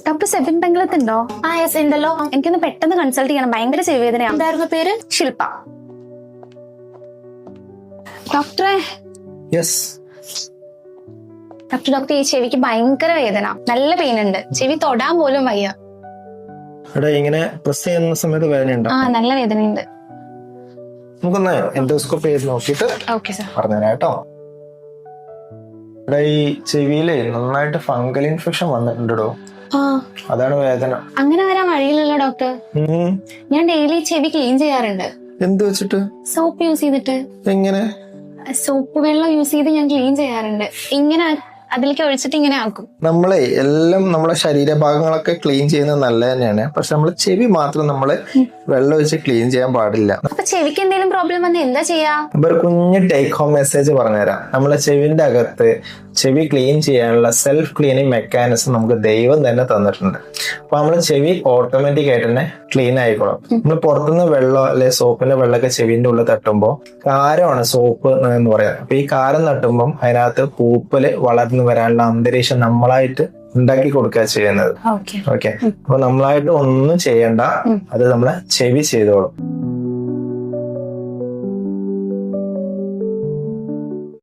Doctor Sebin പെങ്കളത്തുണ്ടോ? ആ yes ഉണ്ടല്ലോ. എനിക്കൊന്ന് പെട്ടെന്ന് കൺസൾട്ട് ചെയ്യണം, ഭയങ്കര ചെവി വേദനയാണ്. എന്തായിരുന്നു പേര്? ശില്പ. ഡോക്ടറെ ഡോക്ടർ ഈ ചെവിക്ക് ഭയങ്കര വേദന, നല്ല പെയിൻ ഉണ്ട്, ചെവി തൊടാൻ പോലും വയ്യ. ഇങ്ങനെ പ്രസ് ചെയ്യുന്ന സമയത്ത് വേദനയുണ്ടോ? ആ നല്ല വേദനയുണ്ട്. നമുക്കൊന്ന് എൻഡോസ്കോപ്പ് ചെയ്ത് നോക്കിയിട്ട് ഓക്കെ സാർ. പറഞ്ഞുതരാം കേട്ടോ. ഈ ചെവിയില് നന്നായിട്ട് ഫംഗൽ ഇൻഫെക്ഷൻ വന്നിട്ടുണ്ടോ? അതാണ് വേദന. അങ്ങനെ വരാൻ വഴിയില്ലല്ലോ ഡോക്ടർ. ഞാൻ ഡെയിലി ചെവി ക്ലീൻ ചെയ്യാറുണ്ട്. എന്ത് വെച്ചിട്ട്? സോപ്പ് യൂസ് ചെയ്തിട്ട്. എങ്ങനെ? സോപ്പ് വെള്ളം യൂസ് ചെയ്ത് ഞാൻ ക്ലീൻ ചെയ്യാറുണ്ട്. ഇങ്ങനെ അതിലേക്ക് ഒഴിച്ചിട്ട് ഇങ്ങനെ ആക്കും. നമ്മളെ എല്ലാം നമ്മളെ ശരീരഭാഗങ്ങളൊക്കെ ക്ലീൻ ചെയ്യുന്നത് നല്ല തന്നെയാണ്. പക്ഷെ നമ്മള് ചെവി മാത്രം നമ്മള് വെള്ളം ഒഴിച്ച് ക്ലീൻ ചെയ്യാൻ പാടില്ല. അപ്പൊ ചെവിക്ക് എന്തെങ്കിലും പ്രോബ്ലം വന്നാൽ എന്താ ചെയ്യാ? അപ്പൊ ഒരു കുഞ്ഞ് ടേക്ക് ഹോം മെസ്സേജ് പറഞ്ഞുതരാം. നമ്മളെ ചെവിന്റെ അകത്ത് ചെവി ക്ലീൻ ചെയ്യാനുള്ള സെൽഫ് ക്ലീനിങ് മെക്കാനിസം നമുക്ക് ദൈവം തന്നെ തന്നിട്ടുണ്ട്. അപ്പൊ നമ്മള് ചെവി ഓട്ടോമാറ്റിക് ആയിട്ട് തന്നെ ക്ലീൻ ആയിക്കോളും. നമ്മൾ പുറത്തുനിന്ന് വെള്ളം അല്ലെ സോപ്പിന്റെ വെള്ളമൊക്കെ ചെവിന്റെ ഉള്ളിൽ തട്ടുമ്പോൾ കാരമാണ് സോപ്പ് എന്ന് പറയാം. അപ്പൊ ഈ കാരം തട്ടുമ്പോൾ അതിനകത്ത് പൂപ്പല് വളർന്നു വരാനുള്ള അന്തരീക്ഷം നമ്മളായിട്ട് ഉണ്ടാക്കി കൊടുക്കുക ചെയ്യുന്നത്. ഓക്കെ. അപ്പൊ നമ്മളായിട്ട് ഒന്നും ചെയ്യണ്ട, അത് നമ്മളെ ചെവി ചെയ്തോളും.